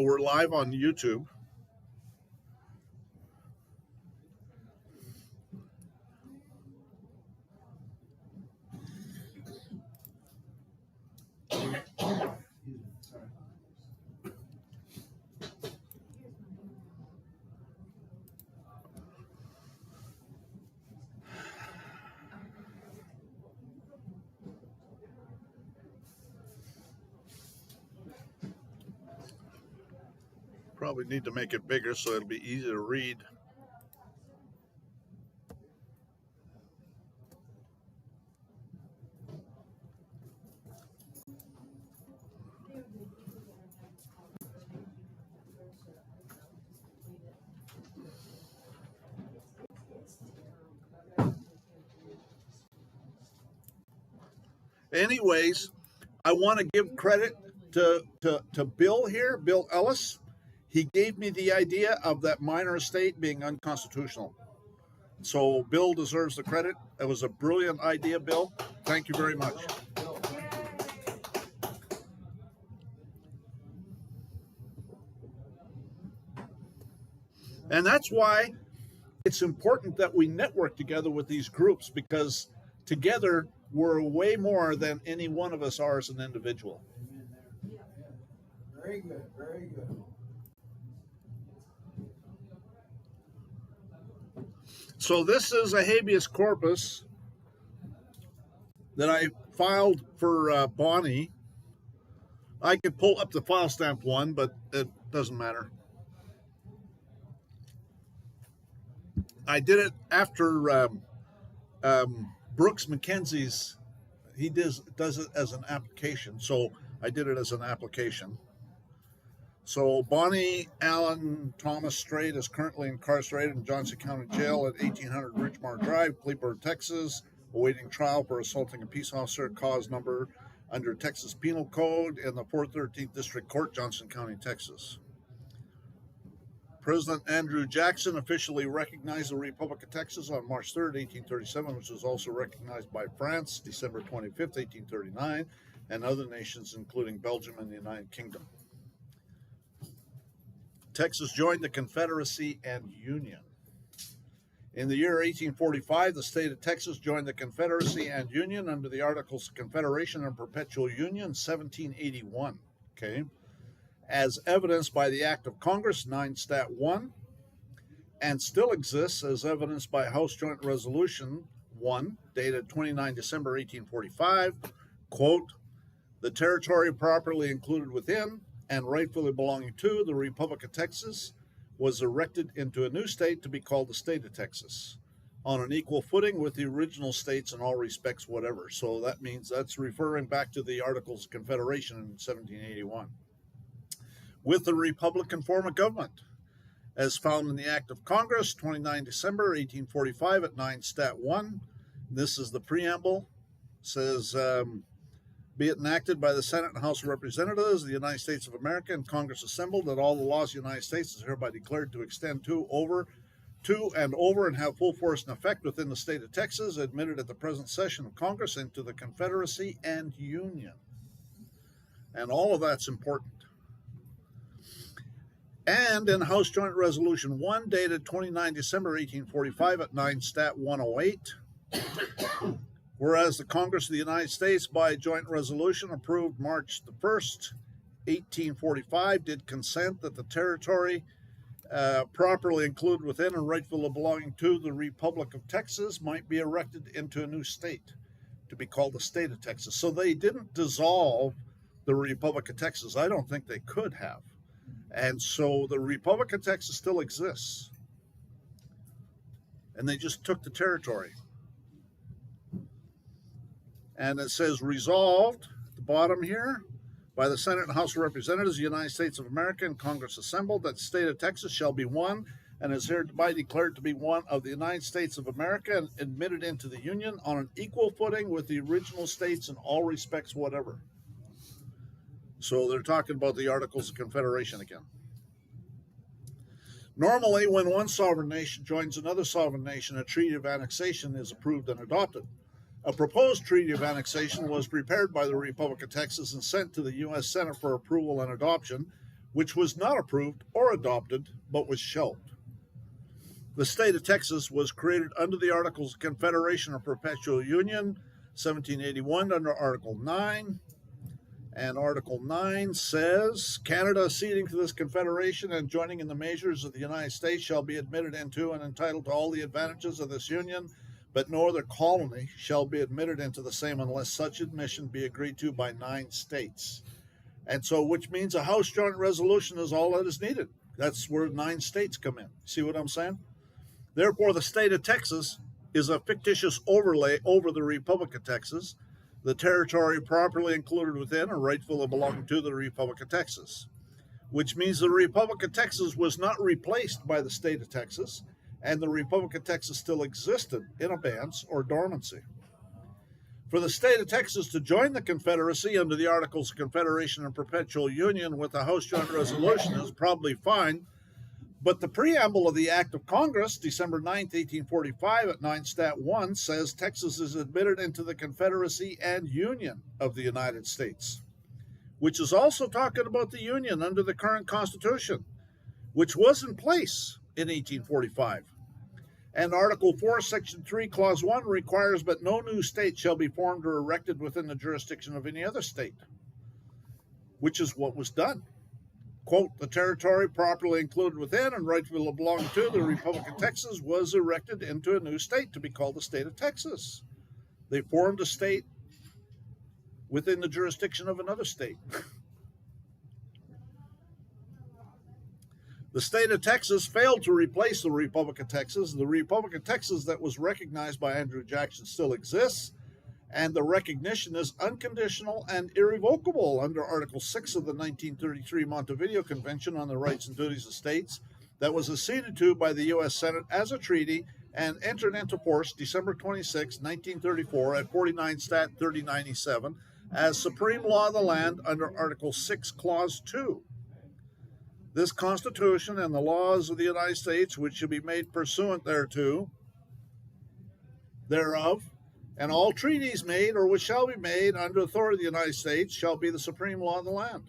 We're live on YouTube. Probably need to make it bigger so it'll be easy to read. Anyways, I want to give credit to Bill here, Bill Ellis. He gave me the idea of that minor estate being unconstitutional. So Bill deserves the credit. It was a brilliant idea, Bill. Thank you very much. And that's why it's important that we network together with these groups, because together we're way more than any one of us are as an individual. Very good, very good. So this is a habeas corpus that I filed for Bonnie. I could pull up the file stamp one, but it doesn't matter. I did it after Brooks McKenzie's. He does it as an application, so I did it as an application. So Bonnie Allen Thomas Strait is currently incarcerated in Johnson County Jail at 1800 Richmar Drive, Cleburne, Texas, awaiting trial for assaulting a peace officer, cause number under Texas Penal Code in the 413th District Court, Johnson County, Texas. President Andrew Jackson officially recognized the Republic of Texas on March 3rd, 1837, which was also recognized by France December 25th, 1839, and other nations, including Belgium and the United Kingdom. Texas joined the Confederacy and Union. In the year 1845, the state of Texas joined the Confederacy and Union under the Articles of Confederation and Perpetual Union, 1781. Okay. As evidenced by the Act of Congress 9 Stat 1, and still exists as evidenced by House Joint Resolution 1, dated 29 December 1845, quote, the territory properly included within and rightfully belonging to the Republic of Texas was erected into a new state to be called the State of Texas, on an equal footing with the original states in all respects whatever. So that means that's referring back to the Articles of Confederation in 1781. With the Republican form of government, as found in the Act of Congress, 29 December 1845 at 9 Stat 1. This is the preamble. It says, be it enacted by the Senate and House of Representatives of the United States of America and Congress assembled that all the laws of the United States is hereby declared to extend to and over and have full force and effect within the state of Texas, admitted at the present session of Congress into the Confederacy and Union. And all of that's important. And in House Joint Resolution 1, dated 29 December 1845 at 9 Stat 108, whereas the Congress of the United States, by joint resolution approved March the 1st, 1845, did consent that the territory properly included within and rightfully belonging to the Republic of Texas might be erected into a new state to be called the State of Texas. So they didn't dissolve the Republic of Texas. I don't think they could have. And so the Republic of Texas still exists. And they just took the territory. And it says resolved at the bottom here by the Senate and House of Representatives of the United States of America and Congress assembled that the state of Texas shall be one and is hereby declared to be one of the United States of America and admitted into the Union on an equal footing with the original states in all respects whatever. So they're talking about the Articles of Confederation again. Normally, when one sovereign nation joins another sovereign nation, a treaty of annexation is approved and adopted. A proposed treaty of annexation was prepared by the Republic of Texas and sent to the U.S. Senate for approval and adoption, which was not approved or adopted, but was shelved. The state of Texas was created under the Articles of Confederation or Perpetual Union, 1781, under Article 9. And Article 9 says, Canada acceding to this confederation and joining in the measures of the United States shall be admitted into and entitled to all the advantages of this union, but no other colony shall be admitted into the same unless such admission be agreed to by 9 states. And so, which means a House Joint Resolution is all that is needed. That's where 9 states come in. See what I'm saying? Therefore, the state of Texas is a fictitious overlay over the Republic of Texas, the territory properly included within or rightfully belonging to the Republic of Texas, which means the Republic of Texas was not replaced by the state of Texas, and the Republic of Texas still existed in abeyance or dormancy. For the state of Texas to join the Confederacy under the Articles of Confederation and Perpetual Union with a House Joint Resolution is probably fine, but the preamble of the Act of Congress, December 9th, 1845, at 9 Stat 1, says Texas is admitted into the Confederacy and Union of the United States, which is also talking about the Union under the current Constitution, which was in place in 1845. And Article 4, Section 3, Clause 1 requires, but no new state shall be formed or erected within the jurisdiction of any other state, which is what was done. Quote, the territory properly included within and rightfully belonging to the Republic of Texas was erected into a new state to be called the state of Texas. They formed a state within the jurisdiction of another state. The state of Texas failed to replace the Republic of Texas. The Republic of Texas that was recognized by Andrew Jackson still exists, and the recognition is unconditional and irrevocable under Article 6 of the 1933 Montevideo Convention on the Rights and Duties of States that was acceded to by the U.S. Senate as a treaty and entered into force December 26, 1934 at 49 Stat 3097 as supreme law of the land under Article 6, Clause 2. This Constitution and the laws of the United States, which shall be made pursuant thereof, and all treaties made or which shall be made under authority of the United States shall be the supreme law of the land.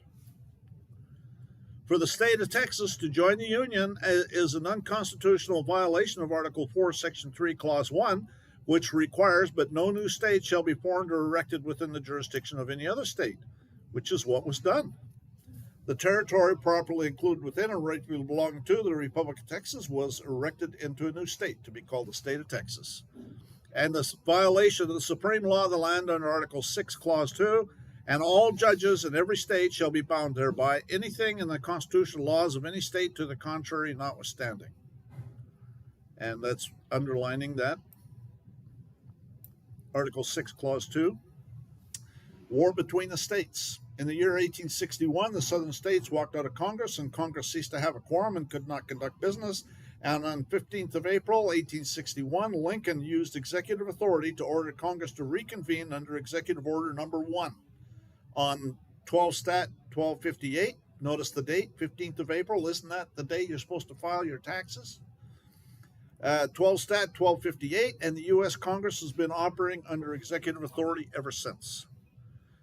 For the state of Texas to join the Union is an unconstitutional violation of Article 4, Section 3, Clause 1, which requires, but no new state shall be formed or erected within the jurisdiction of any other state, which is what was done. The territory properly included within and rightfully belonging to the Republic of Texas was erected into a new state to be called the state of Texas. And the violation of the supreme law of the land under Article 6, Clause 2, and all judges in every state shall be bound thereby, anything in the constitutional laws of any state to the contrary notwithstanding. And that's underlining that. Article 6, Clause 2. War between the states. In the year 1861, the southern states walked out of Congress, and Congress ceased to have a quorum and could not conduct business. And on 15th of April, 1861, Lincoln used executive authority to order Congress to reconvene under Executive Order Number 1 on 12 Stat 1258. Notice the date, 15th of April. Isn't that the day you're supposed to file your taxes? 12 Stat 1258, and the U.S. Congress has been operating under executive authority ever since.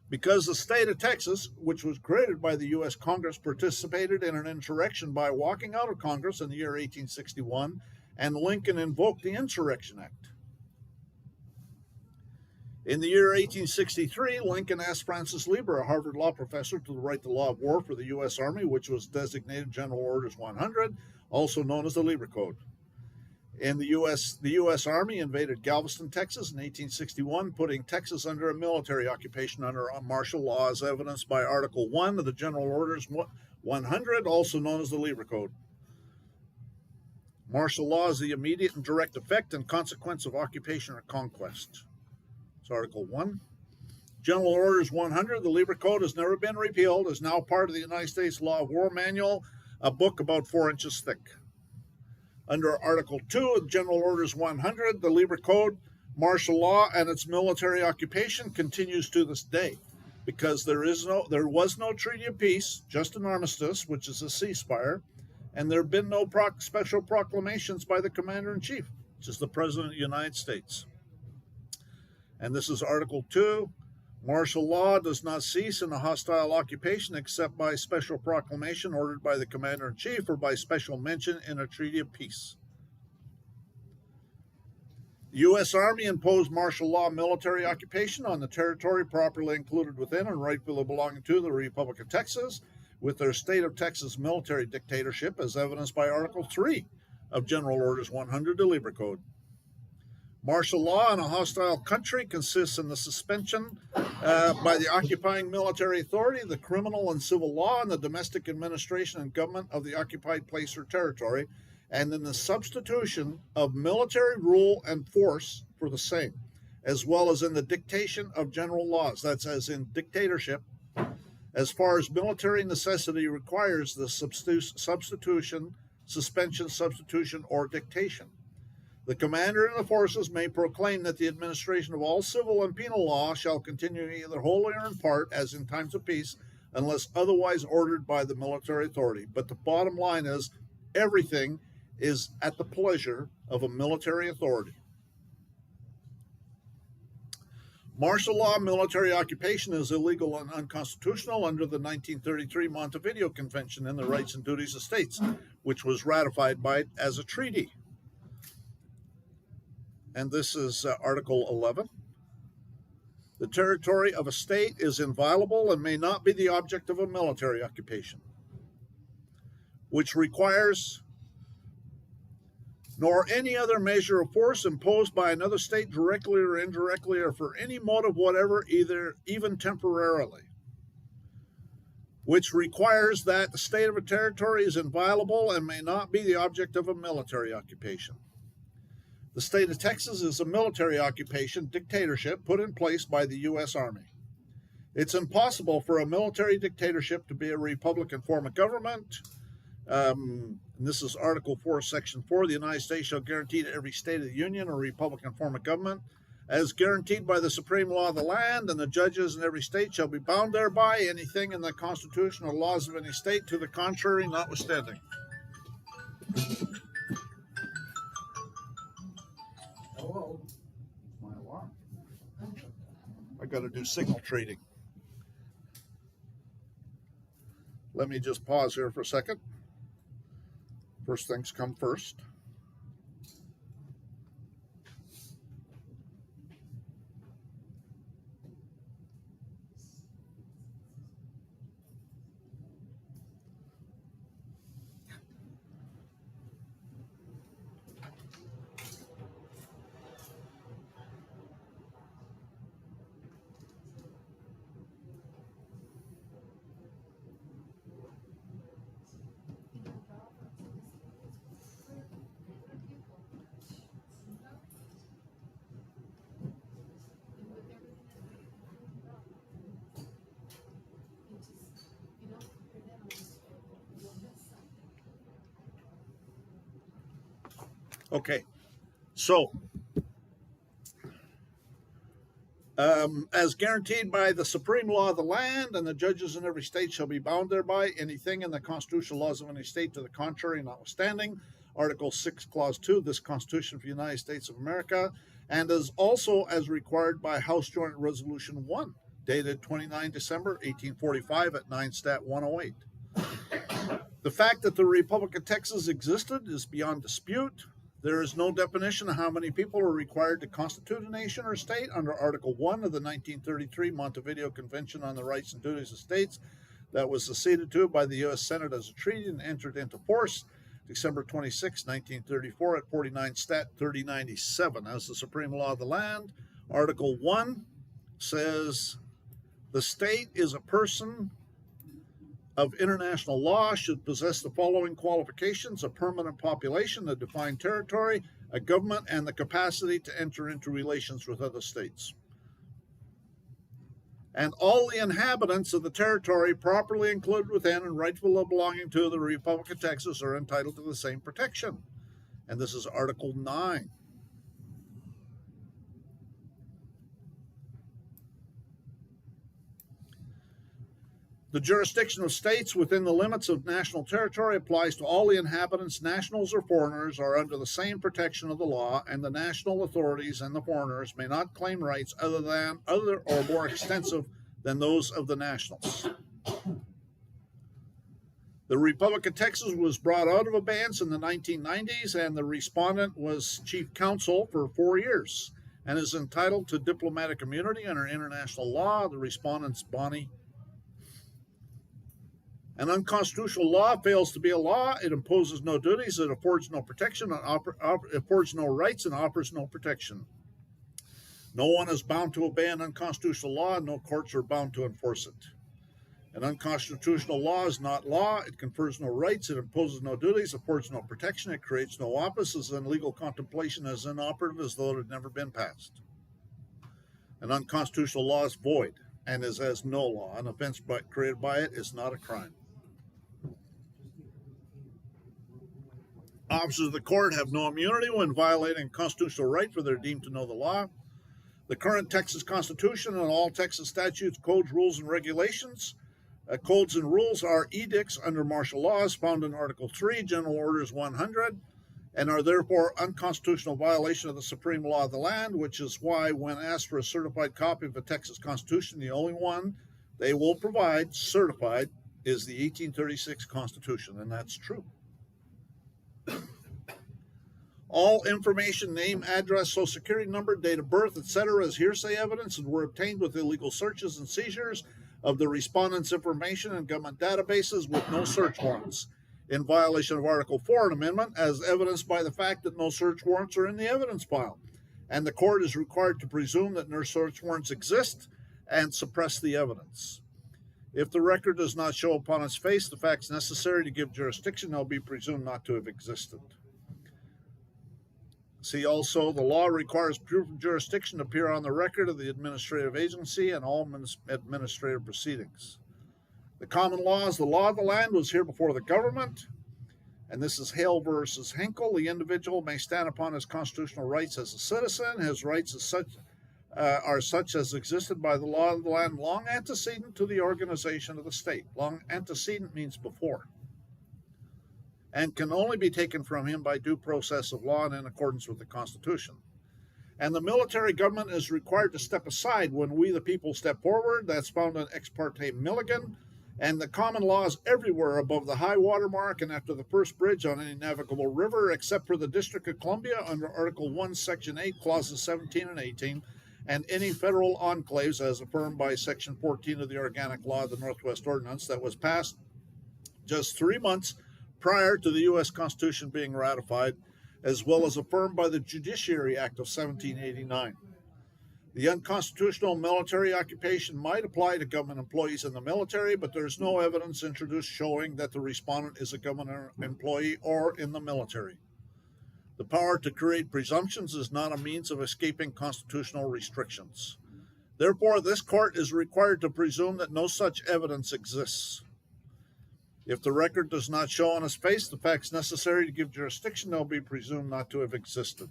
Because the state of Texas, which was created by the U.S. Congress, participated in an insurrection by walking out of Congress in the year 1861, and Lincoln invoked the Insurrection Act. In the year 1863, Lincoln asked Francis Lieber, a Harvard law professor, to write the law of war for the U.S. Army, which was designated General Orders 100, also known as the Lieber Code. In the U.S. Army invaded Galveston, Texas in 1861, putting Texas under a military occupation under martial law, as evidenced by Article 1 of the General Orders 100, also known as the Lieber Code. Martial law is the immediate and direct effect and consequence of occupation or conquest. It's Article 1. General Orders 100, the Lieber Code, has never been repealed, is now part of the United States Law of War Manual, a book about 4 inches thick. Under Article 2 of General Orders 100, the Lieber Code, martial law and its military occupation continues to this day, because there was no treaty of peace, just an armistice, which is a ceasefire, and there have been no special proclamations by the Commander-in-Chief, which is the President of the United States. And this is Article 2. Martial law does not cease in a hostile occupation except by special proclamation ordered by the Commander-in-Chief or by special mention in a treaty of peace. The U.S. Army imposed martial law military occupation on the territory properly included within and rightfully belonging to the Republic of Texas, with their state of Texas military dictatorship as evidenced by Article 3 of General Orders 100, the Libre Code. Martial law in a hostile country consists in the suspension by the occupying military authority, the criminal and civil law, and the domestic administration and government of the occupied place or territory, and in the substitution of military rule and force for the same, as well as in the dictation of general laws. That's as in dictatorship, as far as military necessity requires the substitution, suspension, substitution, or dictation. The commander in the forces may proclaim that the administration of all civil and penal law shall continue either wholly or in part, as in times of peace, unless otherwise ordered by the military authority. But the bottom line is, everything is at the pleasure of a military authority. Martial law military occupation is illegal and unconstitutional under the 1933 Montevideo Convention and the Rights and Duties of States, which was ratified by it as a treaty. And this is Article 11. The territory of a state is inviolable and may not be the object of a military occupation, which requires nor any other measure of force imposed by another state directly or indirectly or for any motive whatever, even temporarily, which requires that the state of a territory is inviolable and may not be the object of a military occupation. The state of Texas is a military occupation dictatorship put in place by the U.S. Army. It's impossible for a military dictatorship to be a Republican form of government. And this is Article 4, Section 4. The United States shall guarantee to every state of the Union a Republican form of government, as guaranteed by the supreme law of the land, and the judges in every state shall be bound thereby, anything in the Constitution or laws of any state to the contrary notwithstanding. Hello, my alarm. I got to do signal trading. Let me just pause here for a second. First things come first. Okay, so as guaranteed by the supreme law of the land, and the judges in every state shall be bound thereby, anything in the constitutional laws of any state to the contrary notwithstanding. Article 6, Clause 2, this Constitution of the United States of America, and is also as required by House Joint Resolution 1, dated 29 December 1845 at 9 Stat 108. The fact that the Republic of Texas existed is beyond dispute. There is no definition of how many people are required to constitute a nation or state under Article 1 of the 1933 Montevideo Convention on the Rights and Duties of States that was acceded to by the U.S. Senate as a treaty and entered into force December 26, 1934 at 49 Stat 3097. As the supreme law of the land, Article 1 says the state is a person of international law, should possess the following qualifications: a permanent population, a defined territory, a government, and the capacity to enter into relations with other states. And all the inhabitants of the territory properly included within and rightfully belonging to the Republic of Texas are entitled to the same protection. And this is Article 9. The jurisdiction of states within the limits of national territory applies to all the inhabitants, nationals or foreigners, are under the same protection of the law, and the national authorities and the foreigners may not claim rights other or more extensive than those of the nationals. The Republic of Texas was brought out of abeyance in the 1990s, and the respondent was chief counsel for 4 years and is entitled to diplomatic immunity under international law. The respondent's Bonnie. An unconstitutional law fails to be a law. It imposes no duties, it affords no protection, it affords no rights, and offers no protection. No one is bound to obey an unconstitutional law, and no courts are bound to enforce it. An unconstitutional law is not law. It confers no rights, it imposes no duties, affords no protection, it creates no offices, and legal contemplation is inoperative as though it had never been passed. An unconstitutional law is void and is as no law. An offense created by it is not a crime. Officers of the court have no immunity when violating a constitutional right, for they're deemed to know the law. The current Texas Constitution and all Texas statutes, codes, rules, and regulations. Codes and rules are edicts under martial laws found in Article 3, General Orders 100, and are therefore unconstitutional violation of the supreme law of the land, which is why when asked for a certified copy of the Texas Constitution, the only one they will provide certified is the 1836 Constitution, and that's true. All information, name, address, social security number, date of birth, etc. is hearsay evidence and were obtained with illegal searches and seizures of the respondent's information in government databases with no search warrants, in violation of Article 4 Amendment, as evidenced by the fact that no search warrants are in the evidence file, and the court is required to presume that no search warrants exist and suppress the evidence. If the record does not show upon its face the facts necessary to give jurisdiction, they'll be presumed not to have existed. See also, the law requires proof of jurisdiction to appear on the record of the administrative agency and all administrative proceedings. The common law is the law of the land was here before the government, and this is Hale versus Henkel. The individual may stand upon his constitutional rights as a citizen. His rights as such are such as existed by the law of the land long antecedent to the organization of the state. Long antecedent means before, and can only be taken from him by due process of law and in accordance with the Constitution. And the military government is required to step aside when we the people step forward. That's found in Ex parte Milligan. And the common law is everywhere above the high water mark and after the first bridge on any navigable river, except for the District of Columbia under Article 1, Section 8, Clauses 17 and 18, and any federal enclaves as affirmed by Section 14 of the Organic Law of the Northwest Ordinance that was passed just 3 months prior to the U.S. Constitution being ratified, as well as affirmed by the Judiciary Act of 1789. The unconstitutional military occupation might apply to government employees in the military, but there is no evidence introduced showing that the respondent is a government employee or in the military. The power to create presumptions is not a means of escaping constitutional restrictions. Therefore, this court is required to presume that no such evidence exists. If the record does not show on its face the facts necessary to give jurisdiction, they'll be presumed not to have existed.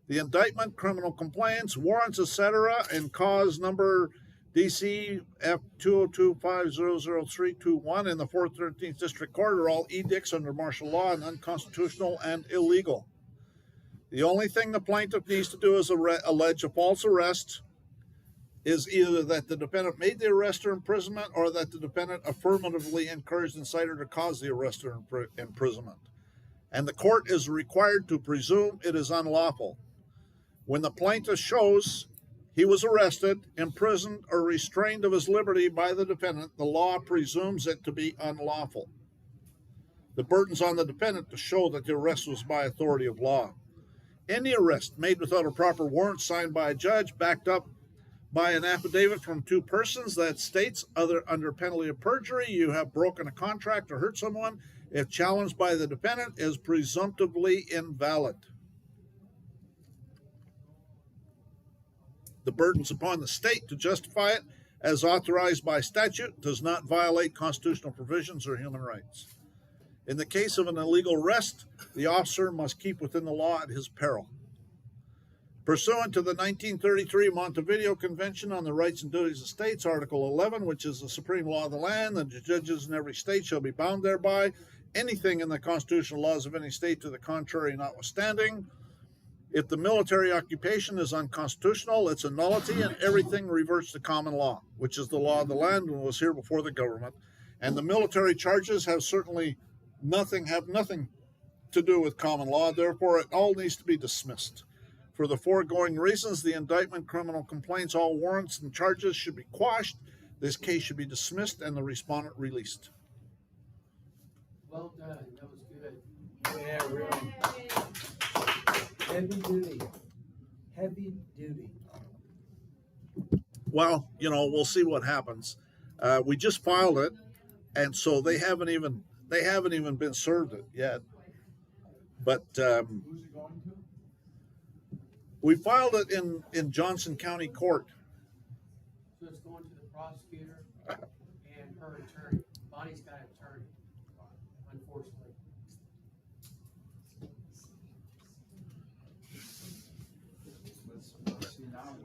The indictment, criminal complaints, warrants, etc., and cause number DC F202500321 in the 4th 13th District Court are all edicts under martial law and unconstitutional and illegal. The only thing the plaintiff needs to do is allege a false arrest, is either that the defendant made the arrest or imprisonment, or that the defendant affirmatively encouraged, incited, or caused the arrest or imprisonment. And the court is required to presume it is unlawful. When the plaintiff shows he was arrested, imprisoned, or restrained of his liberty by the defendant, the law presumes it to be unlawful. The burden's on the defendant to show that the arrest was by authority of law. Any arrest made without a proper warrant signed by a judge, backed up by an affidavit from 2 persons that states, under penalty of perjury, you have broken a contract or hurt someone, if challenged by the defendant, is presumptively invalid. The burden's upon the state to justify it as authorized by statute, does not violate constitutional provisions or human rights. In the case of an illegal arrest, the officer must keep within the law at his peril. Pursuant to the 1933 Montevideo Convention on the Rights and Duties of States, Article 11, which is the supreme law of the land, the judges in every state shall be bound thereby, anything in the constitutional laws of any state to the contrary notwithstanding. If the military occupation is unconstitutional, it's a nullity, and everything reverts to common law, which is the law of the land and was here before the government. And the military charges have nothing to do with common law. Therefore, it all needs to be dismissed. For the foregoing reasons, the indictment, criminal complaints, all warrants and charges should be quashed. This case should be dismissed and the respondent released. Well done. That was good. Yeah, really. Heavy duty. Heavy duty. Well, we'll see what happens. We just filed it, and so they haven't even been served it yet. But Who's it going to? we filed it in Johnson County Court. So it's going to the prosecutor and her attorney. Bonnie's got an attorney, unfortunately.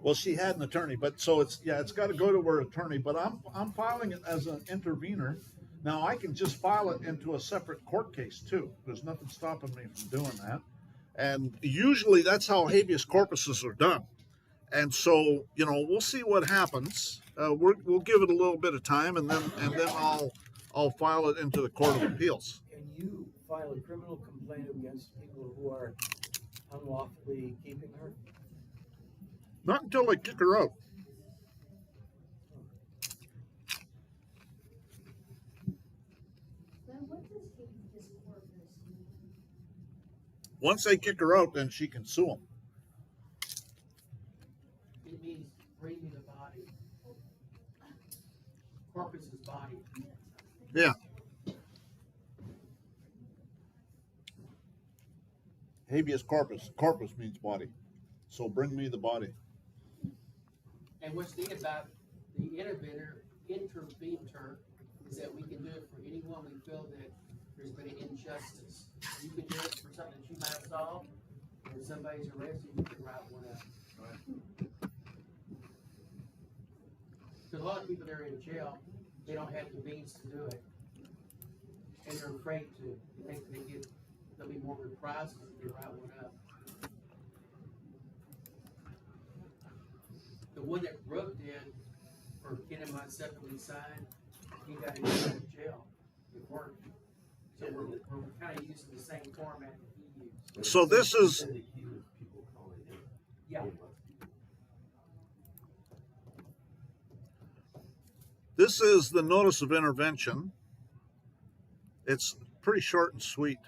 Well, she had an attorney, but so it's got to go to her attorney. But I'm filing it as an intervener. Now I can just file it into a separate court case too. There's nothing stopping me from doing that. And usually that's how habeas corpuses are done. And so we'll see what happens. We'll give it a little bit of time, and then I'll file it into the Court of Appeals. Can you file a criminal complaint against people who are unlawfully keeping her? Not until they kick her out. Once they kick her out, then she can sue them. It means bring me the body. Corpus's body. Yeah. Habeas corpus. Corpus means body. So bring me the body. And what's neat about the intervenor is that we can do it for anyone we feel that there's been an injustice. You can do it for something that you might have solved. When somebody's arrested, you can write one up. Because a lot of people that are in jail, they don't have the means to do it. And they're afraid to. They think there'll be more reprisals if they write one up. The one that Brooke did for Ken and myself when we signed, he got in jail. It worked. So we're kind of using the same format that he used. So this is Yeah. This is the notice of intervention. It's pretty short and sweet.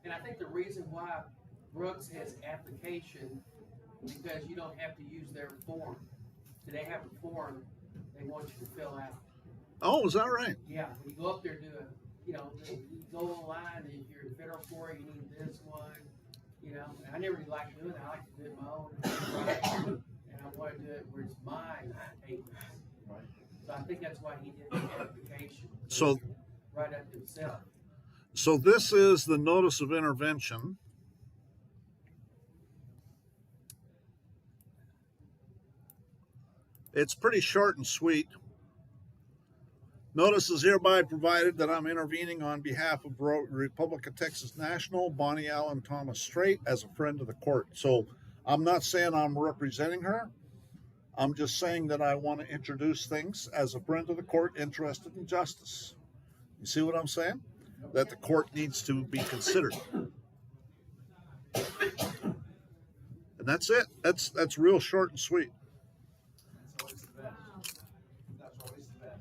And I think the reason why Brooks has application is because you don't have to use their form. So they have a form they want you to fill out. Oh, is that right? Yeah, when you go up there and do it, you go online, and if you're in federal court, you need this one, and I never really like doing that. I like to do it my own, and I want to do it where it's my papers. Right. So I think that's why he did the application. So Right up himself. So this is the notice of intervention. It's pretty short and sweet. Notice is hereby provided that I'm intervening on behalf of Republic of Texas National, Bonnie Allen Thomas Strait, as a friend of the court. So I'm not saying I'm representing her. I'm just saying that I want to introduce things as a friend of the court interested in justice. You see what I'm saying? That the court needs to be considered. And that's it. That's real short and sweet. That's always the best. That's always the best.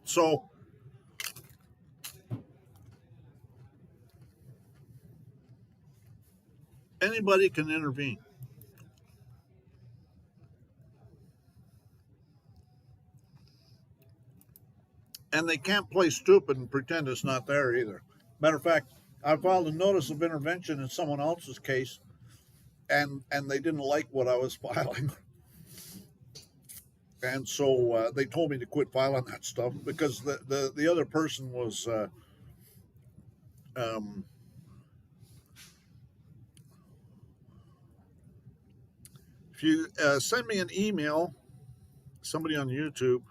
So anybody can intervene. And they can't play stupid and pretend it's not there either. Matter of fact, I filed a notice of intervention in someone else's case, and they didn't like what I was filing. And so they told me to quit filing that stuff because the other person was um, if you send me an email, somebody on YouTube,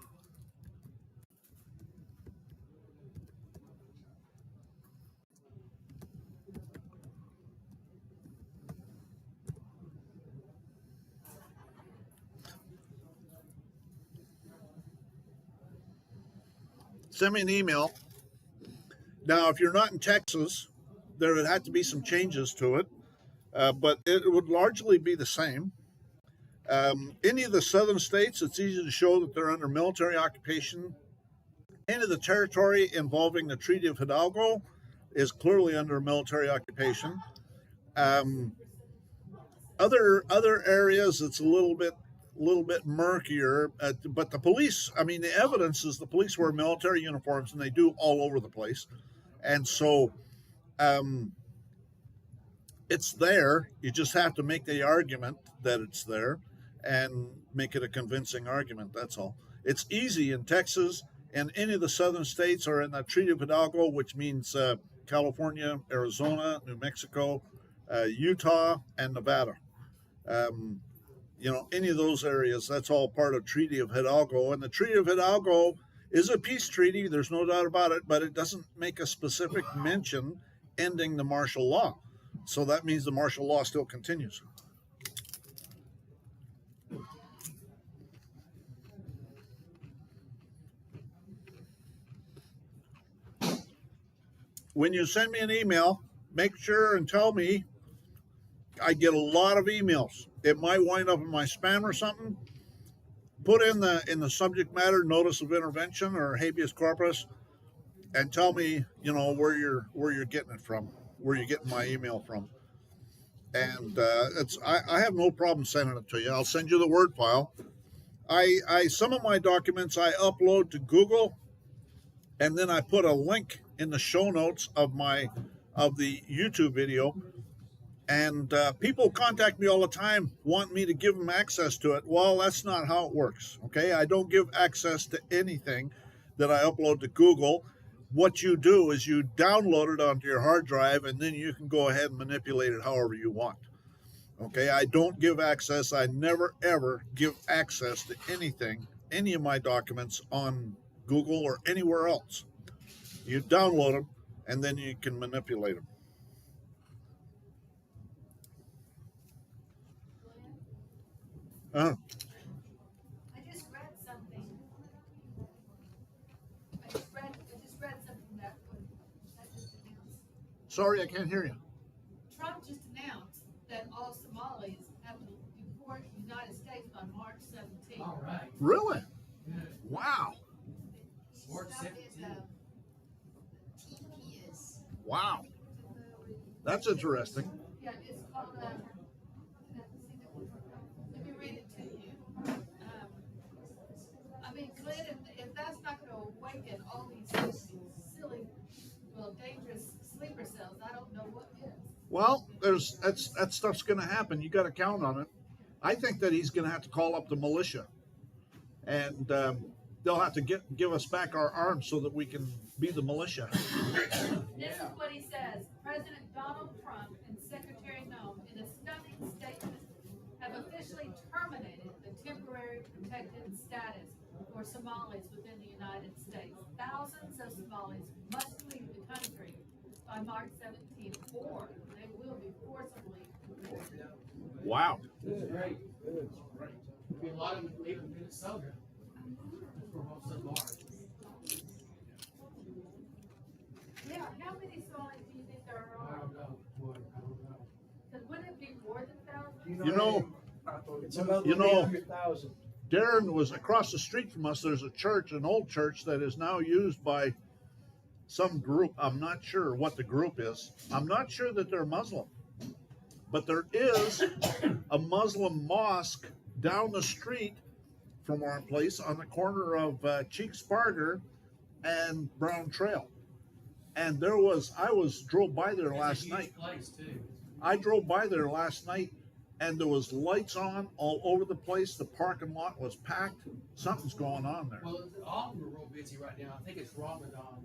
send me an email. Now, if you're not in Texas, there would have to be some changes to it, but it would largely be the same. Any of the southern states, it's easy to show that they're under military occupation. Any of the territory involving the Treaty of Hidalgo is clearly under military occupation. Um, other areas, it's a little bit murkier. But the police, I mean, the evidence is the police wear military uniforms, and they do all over the place. And so um, it's there. You just have to make the argument that it's there and make it a convincing argument. That's all. It's easy in Texas and any of the southern states are in the Treaty of Hidalgo, which means California, Arizona, New Mexico, Utah, and Nevada. Um, any of those areas, that's all part of Treaty of Hidalgo. And the Treaty of Hidalgo is a peace treaty, there's no doubt about it, but it doesn't make a specific mention ending the martial law. So that means the martial law still continues. When you send me an email, make sure and tell me. I get a lot of emails. It might wind up in my spam or something. Put in the subject matter notice of intervention or habeas corpus, and tell me where you're getting it from, where you're getting my email from. And I have no problem sending it to you. I'll send you the Word file. I some of my documents I upload to Google, and then I put a link in the show notes of the YouTube video. And people contact me all the time, want me to give them access to it. Well, that's not how it works. Okay, I don't give access to anything that I upload to Google. What you do is you download it onto your hard drive, and then you can go ahead and manipulate it however you want. Okay, I don't give access. I never, ever give access to anything, any of my documents on Google or anywhere else. You download them, and then you can manipulate them. I just read something. I just read something that just announced. Sorry, I can't hear you. Trump just announced that all Somalis have to deport the United States on March 17th. All right. Really? Good. Wow. March Stuff 17th. is, TPS. Wow. That's interesting. Yeah, it's called, let me read it to you. I mean, Glenn, if that's not gonna awaken all these silly, dangerous sleeper cells, I don't know what is. Well, that stuff's going to happen. You got to count on it. I think that he's going to have to call up the militia, and they'll have to give us back our arms so that we can be the militia. This is what he says. President Donald Trump and Secretary Nome, in a stunning statement, have officially terminated the temporary protected status for Somalis within the United States. Thousands of Somalis must leave the country by March 17th, or they will be forcibly deported. Wow. That's great. There'll be a lot of them leaving Minnesota. That's where most of them are. Yeah, how many Somalis do you think there I are? don't know. Boy, I don't know. Because wouldn't it be more than thousands? It's about You know- 800,000. Darren was across the street from us. There's a church, an old church that is now used by some group. I'm not sure what the group is. I'm not sure that they're Muslim, but there is a Muslim mosque down the street from our place on the corner of Cheeks Barger and Brown Trail. And I drove by there It's a last huge night. place too. I drove by there last night and there was lights on all over the place. The parking lot was packed. Something's going on there. Well, all of them are real busy right now. I think it's Ramadan.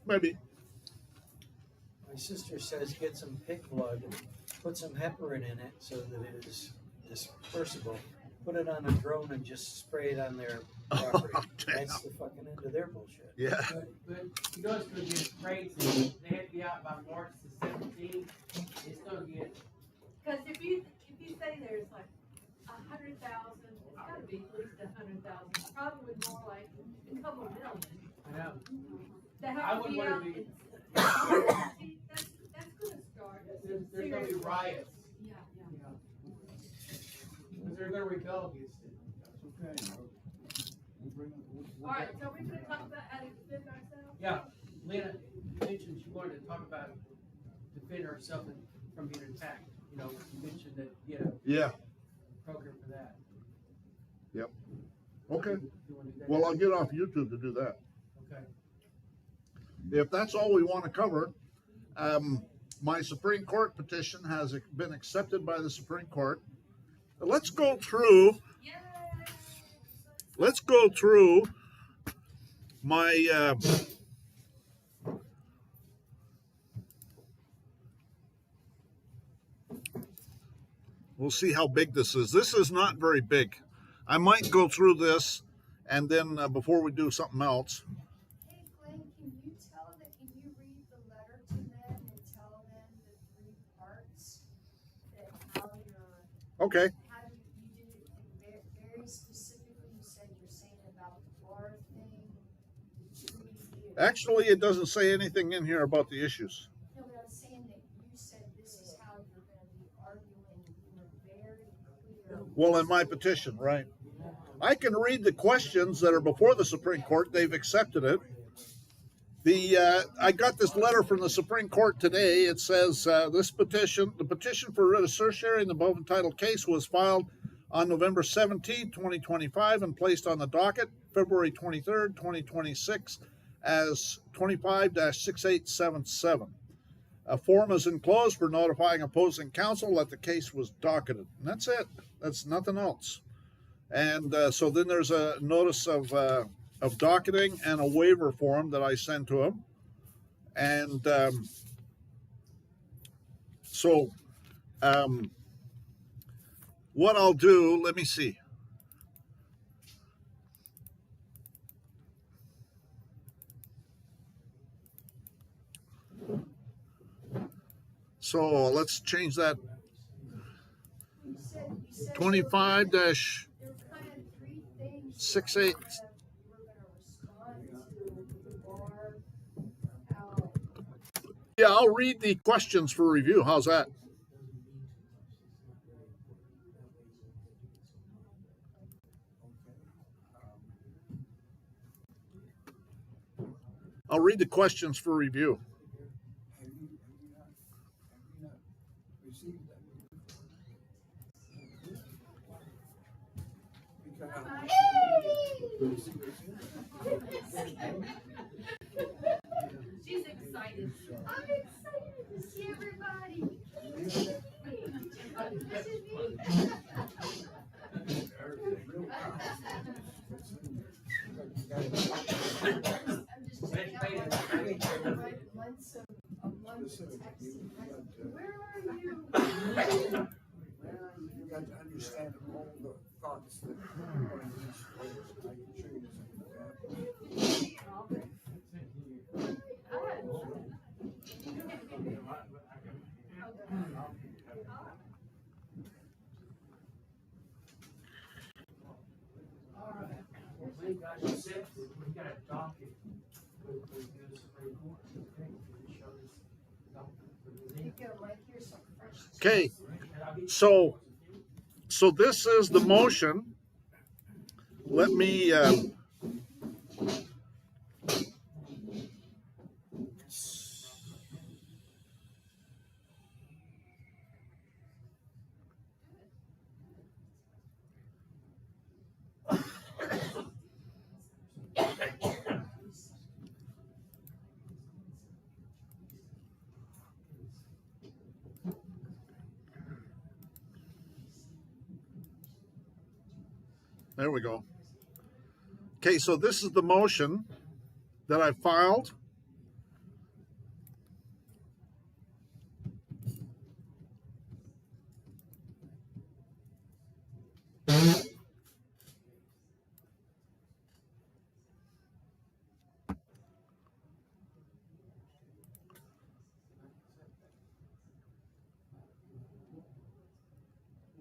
Maybe. My sister says get some pig blood, put some heparin in it so that it is dispersible. Put it on a drone and just spray it on their property. That's the fucking end of their bullshit. Yeah. But you know it's going to get crazy. They have to be out by March the 17th. It's going to get. Because if you say there's like 100,000, it's got to be at least 100,000. Probably more like a couple million. I know. That I have to would be want out. to be. See, that's going to start. There's going to be riots. Yeah. Because they're going to rebel against it. Okay. All right, so we're going to talk about how to defend ourselves? Yeah. Lena, you mentioned she wanted to talk about defend herself from being attacked. You know, you mentioned that you had a Yeah. program for that. Yep. Okay. You want to do that? Well, I'll get off YouTube to do that. Okay. If that's all we want to cover, my Supreme Court petition has been accepted by the Supreme Court. Let's go through. Yay! Let's go through my. We'll see how big this is. This is not very big. I might go through this, and then before we do something else. Hey Glenn, can you read the letter to them and tell them the 3 parts that how you're, Okay. how you did it very specifically, you said you're saying about the bar thing. Actually, it doesn't say anything in here about the issues. No, but I was saying that you said this is how you're gonna be arguing, you were very clear. Well, in my petition, right? I can read the questions that are before the Supreme Court. They've accepted it. I got this letter from the Supreme Court today. It says the petition for writ of certiorari in the above entitled case was filed on November 17, 2025, and placed on the docket February 23rd, 2026, as 25-6877. A form is enclosed for notifying opposing counsel that the case was docketed. And that's it. That's nothing else. And so then there's a notice of docketing and a waiver form that I sent to him. And what I'll do, let me see. So let's change that. You said 25 there's kind of 3 things. 68. You were gonna respond to the bar, how Yeah, I'll read the questions for review. How's that? I'll read the questions for review. Have you not received that? She's excited. I'm excited to see everybody. This is me. I'm just checking out months of texting. Where are you? You got to understand all the thoughts that are in these words. I can show you something like that. We got accepted. We got a docket with the Supreme Court. Okay, it shows docket. You go right here, some fresh. Okay, so this is the motion. Let me There we go. Okay, so this is the motion that I filed.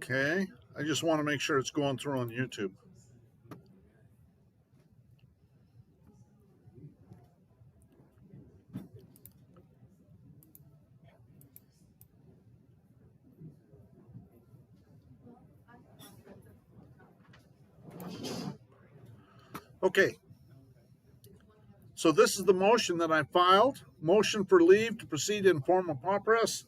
Okay, I just want to make sure it's going through on YouTube. Okay, so this is the motion that I filed. Motion for leave to proceed in form of papyrus.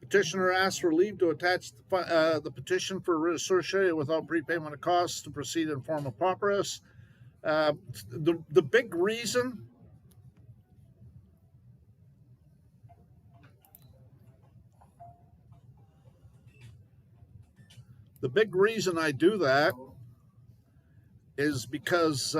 Petitioner asks for leave to attach the petition for writ associated without prepayment of costs to proceed in form of papyrus. The big reason I do that is because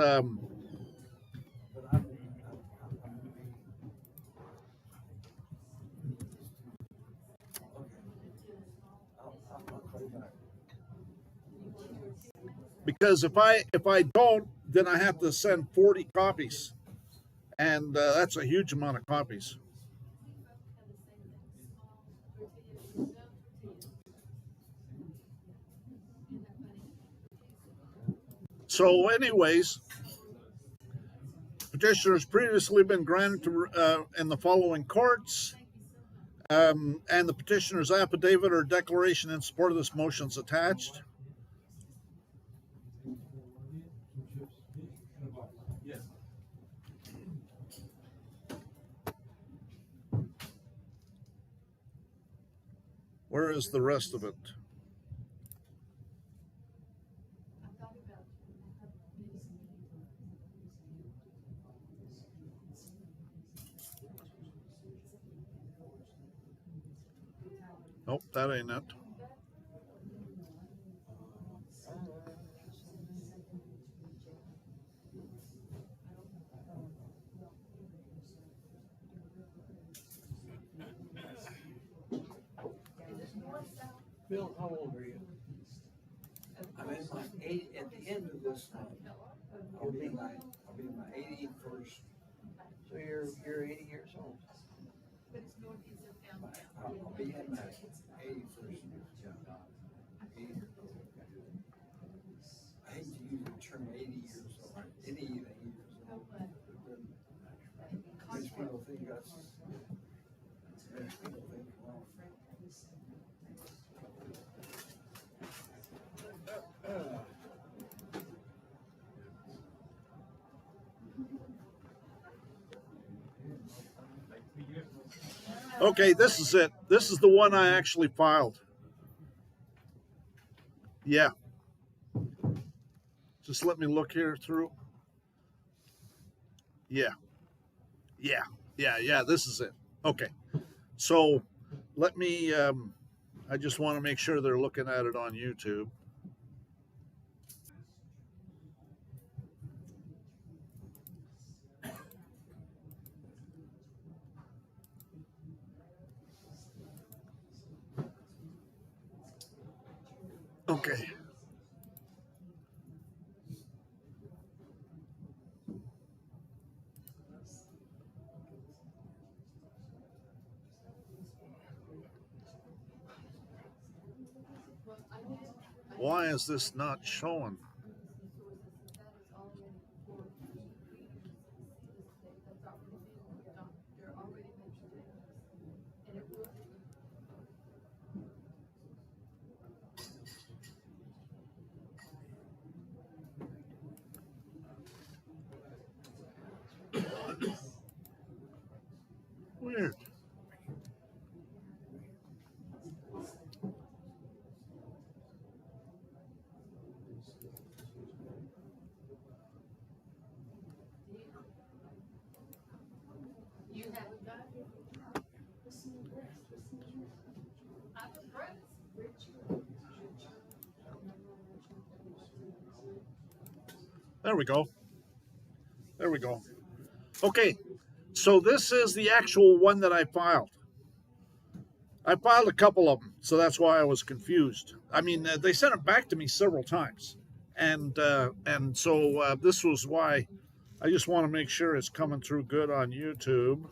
if I don't, then I have to send 40 copies, and that's a huge amount of copies. So, anyways, petitioner has previously been granted to, in the following courts, and the petitioner's affidavit or declaration in support of this motion is attached. Where is the rest of it? Nope, that ain't it. Bill, how old are you? I'm in my at the end of this month, I'll be in my 81st. So you're 80 years old. I'll be in my 81st year. I hate to use the term 80 years old, any years old. Makes people think that's, makes people think, well. Okay, this is it. This is the one I actually filed. Yeah. Just let me look here through. Yeah. This is it. Okay. So let me, I just want to make sure they're looking at it on YouTube. Okay. Why is this not showing? Weird. You haven't got it? I'm impressed. There we go. There we go. Okay, so this is the actual one that I filed. I filed a couple of them, so that's why I was confused. I mean, they sent it back to me several times, and so this was why I just want to make sure it's coming through good on YouTube.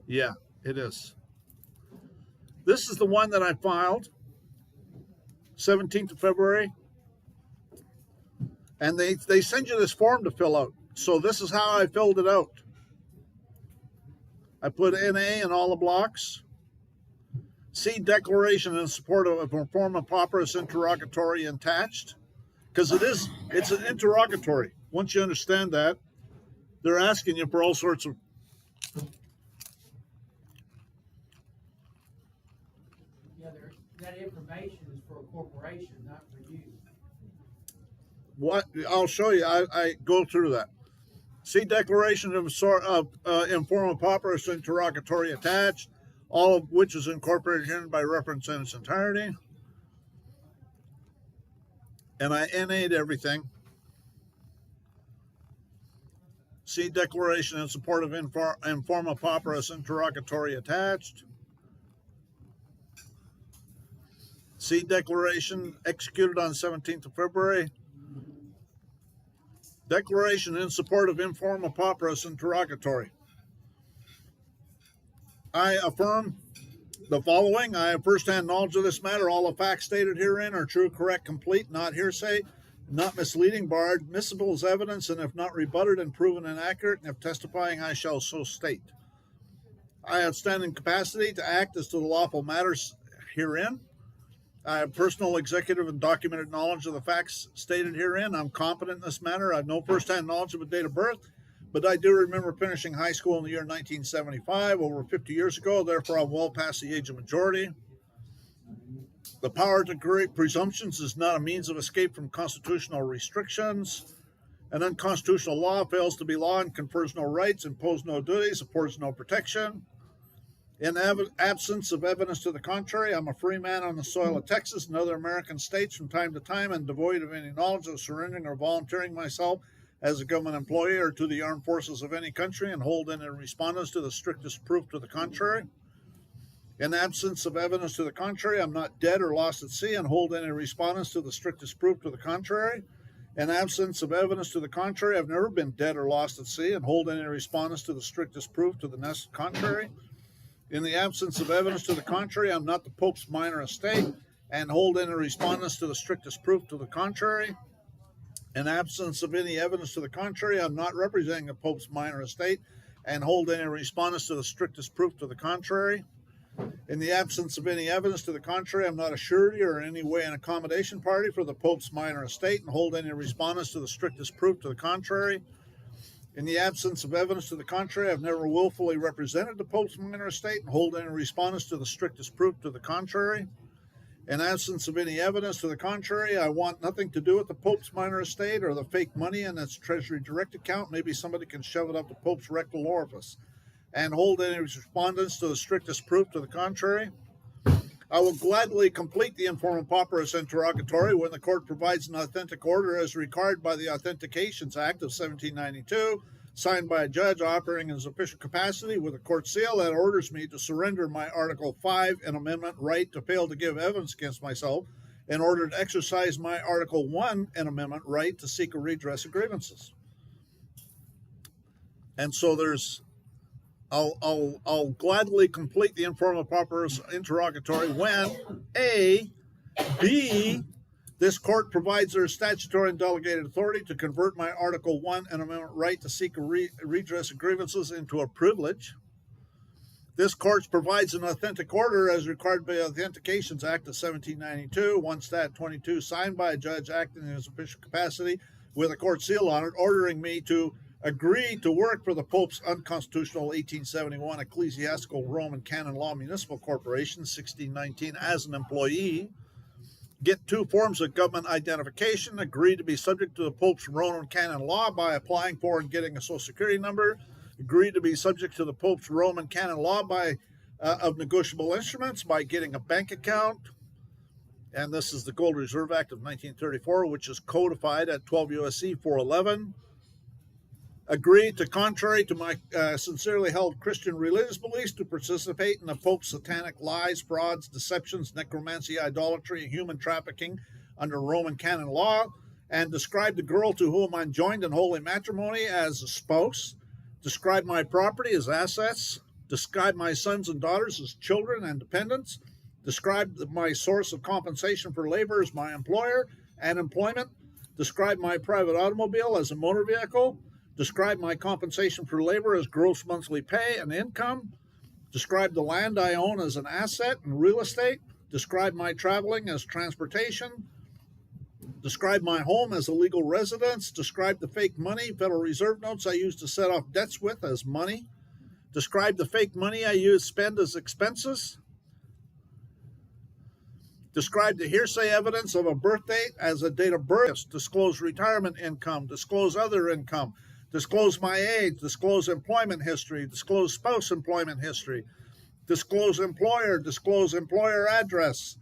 Yeah, it is. This is the one that I filed, 17th of February, and they send you this form to fill out. So this is how I filled it out. I put NA in all the blocks. See declaration in support of a form of papyrus interrogatory attached, because it's an interrogatory. Once you understand that, they're asking you for all sorts of. Yeah, that information is for a corporation, not for you. What I'll show you, I go through that. See declaration of informal papyrus interrogatory attached, all of which is incorporated here by reference in its entirety. And I NA'd everything. See declaration in support of informal papyrus interrogatory attached. See declaration executed on 17th of February. Declaration in support of informal papyrus interrogatory. I affirm the following. I have firsthand knowledge of this matter. All the facts stated herein are true, correct, complete, not hearsay, not misleading, barred, admissible as evidence, and if not rebutted and proven inaccurate, and if testifying, I shall so state. I have standing capacity to act as to the lawful matters herein. I have personal, executive, and documented knowledge of the facts stated herein. I'm competent in this matter. I have no firsthand knowledge of a date of birth, but I do remember finishing high school in the year 1975, over 50 years ago. Therefore, I'm well past the age of majority. The power to create presumptions is not a means of escape from constitutional restrictions. An unconstitutional law fails to be law and confers no rights, imposes no duties, affords no protection. In absence of evidence to the contrary, I'm a free man on the soil of Texas and other American states from time to time, and devoid of any knowledge of surrendering or volunteering myself as a government employee or to the armed forces of any country, and hold any respondents to the strictest proof to the contrary. In absence of evidence to the contrary, I'm not dead or lost at sea, and hold any respondents to the strictest proof to the contrary. In absence of evidence to the contrary, I've never been dead or lost at sea, and hold any respondents to the strictest proof to the contrary. In the absence of evidence to the contrary, I'm not the Pope's minor estate, and hold any respondents to the strictest proof to the contrary. In absence of any evidence to the contrary, I'm not representing the Pope's minor estate, and hold any respondents to the strictest proof to the contrary. In the absence of any evidence to the contrary, I'm not a surety or in any way an accommodation party for the Pope's minor estate, and hold any respondents to the strictest proof to the contrary. In the absence of evidence to the contrary, I've never willfully represented the Pope's minor estate, and hold any respondents to the strictest proof to the contrary. In absence of any evidence to the contrary, I want nothing to do with the Pope's minor estate or the fake money in its Treasury Direct account. Maybe somebody can shove it up the Pope's rectal orifice. And hold any respondents to the strictest proof to the contrary. I will gladly complete the informal papyrus interrogatory when the court provides an authentic order as required by the Authentications Act of 1792, signed by a judge operating in his official capacity with a court seal that orders me to surrender my Article 5 and Amendment right to fail to give evidence against myself in order to exercise my Article 1 and Amendment right to seek a redress of grievances. And so I'll gladly complete the informal papyrus interrogatory when A, B, this court provides their statutory and delegated authority to convert my Article 1 and Amendment right to seek a redress of grievances into a privilege. This court provides an authentic order as required by the Authentications Act of 1792, 1 Stat 22, signed by a judge acting in his official capacity with a court seal on it, ordering me to agree to work for the Pope's unconstitutional 1871 Ecclesiastical Roman Canon Law Municipal Corporation, 1619, as an employee, get 2 forms of government identification, agree to be subject to the Pope's Roman Canon Law by applying for and getting a Social Security number, agree to be subject to the Pope's Roman Canon Law by of negotiable instruments by getting a bank account, And this is the Gold Reserve Act of 1934, which is codified at 12 U.S.C. 411. Agreed to, contrary to my sincerely held Christian religious beliefs, to participate in the Pope's satanic lies, frauds, deceptions, necromancy, idolatry, and human trafficking under Roman canon law, and describe the girl to whom I'm joined in holy matrimony as a spouse, describe my property as assets, describe my sons and daughters as children and dependents, describe my source of compensation for labor as my employer and employment, describe my private automobile as a motor vehicle, describe my compensation for labor as gross monthly pay and income, describe the land I own as an asset and real estate, describe my traveling as transportation, describe my home as a legal residence, describe the fake money, Federal Reserve notes I use to set off debts with as money, describe the fake money I use spend as expenses, describe the hearsay evidence of a birth date as a date of birth, disclose retirement income, disclose other income, disclose my age, disclose employment history, disclose spouse employment history, disclose employer address, disclose